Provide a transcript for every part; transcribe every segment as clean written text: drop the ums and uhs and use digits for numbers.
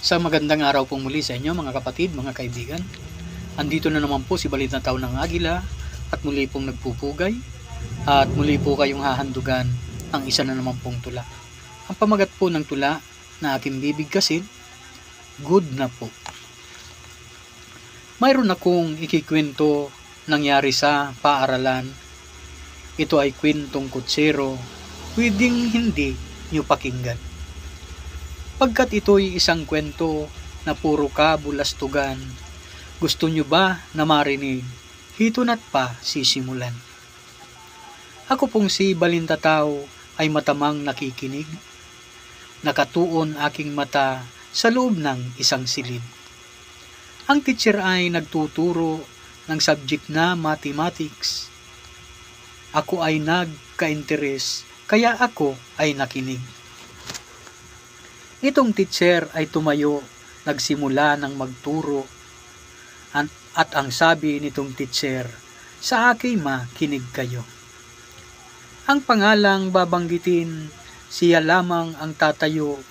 Sa magandang araw pong muli sa inyo mga kapatid, mga kaibigan. Andito na naman po si Balita Taon ng Agila at muli pong nagpupugay at muli po kayong hahandugan ang isa na naman pong tula. Ang pamagat po ng tula na aking bibigkasin, Good na po. Mayroon akong ikikwento nangyari sa paaralan. Ito ay kwentong kutsero, pwedeng hindi nyo pakinggan. Pagkat ito'y isang kwento na puro kabulastugan, gusto nyo ba na marinig? Hito na't pa sisimulan. Ako pong si Balintatao ay matamang nakikinig. Nakatuon aking mata sa loob ng isang silid. Ang teacher ay nagtuturo ng subject na mathematics. Ako ay nagka-interes, kaya ako ay nakinig. Itong teacher ay tumayo, nagsimula ng magturo, at ang sabi nitong teacher, sa akin makinig kayo. Ang pangalang babanggitin, siya lamang ang tatayo,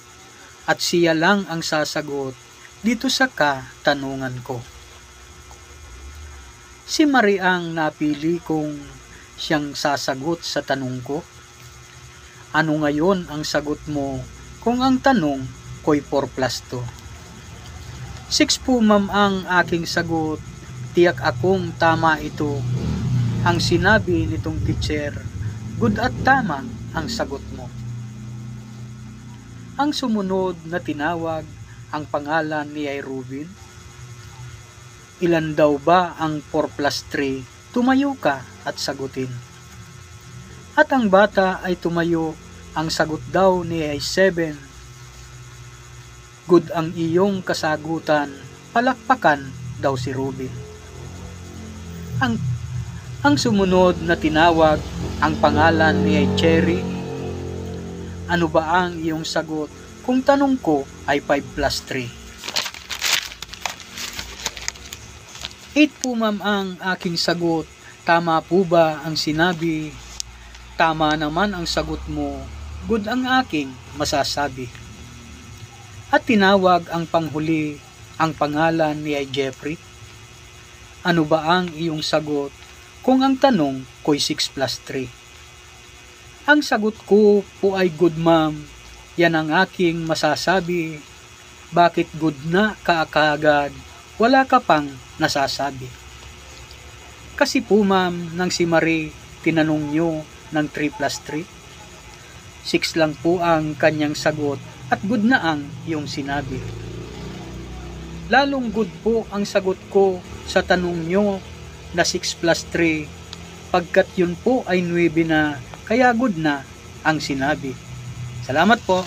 at siya lang ang sasagot dito sa katanungan ko. Si Maria ang napili kong siyang sasagot sa tanong ko. Ano ngayon ang sagot mo kung ang tanong ko'y 4 plus 2? 6 po ma'am ang aking sagot, tiyak akong tama ito. Ang sinabi nitong teacher, good at tama ang sagot mo. Ang sumunod na tinawag, ang pangalan ni ay Rubin. Ilan daw ba ang 4 plus 3? Tumayo ka at sagutin. At ang bata ay tumayo, ang sagot daw ni ay 7. Good ang iyong kasagutan, palakpakan daw si Rubin. Ang sumunod na tinawag, ang pangalan ni ay Cherry. Ano ba ang iyong sagot kung tanong ko ay 5 plus 3? 8 po ma'am ang aking sagot. Tama po ba ang sinabi? Tama naman ang sagot mo. Good ang aking masasabi. At tinawag ang panghuli, ang pangalan ni ay Jeffrey. Ano ba ang iyong sagot kung ang tanong ko'y 6 plus 3? Ang sagot ko po ay good ma'am. Yan ang aking masasabi. Bakit good na kaagad? Wala ka pang nasasabi. Kasi po ma'am, nang si Marie tinanong nyo ng 3 plus 3, 6 lang po ang kanyang sagot at good na ang iyong sinabi. Lalong good po ang sagot ko sa tanong nyo na 6 plus 3, pagkat yun po ay 9 na, kaya good na ang sinabi. Salamat po.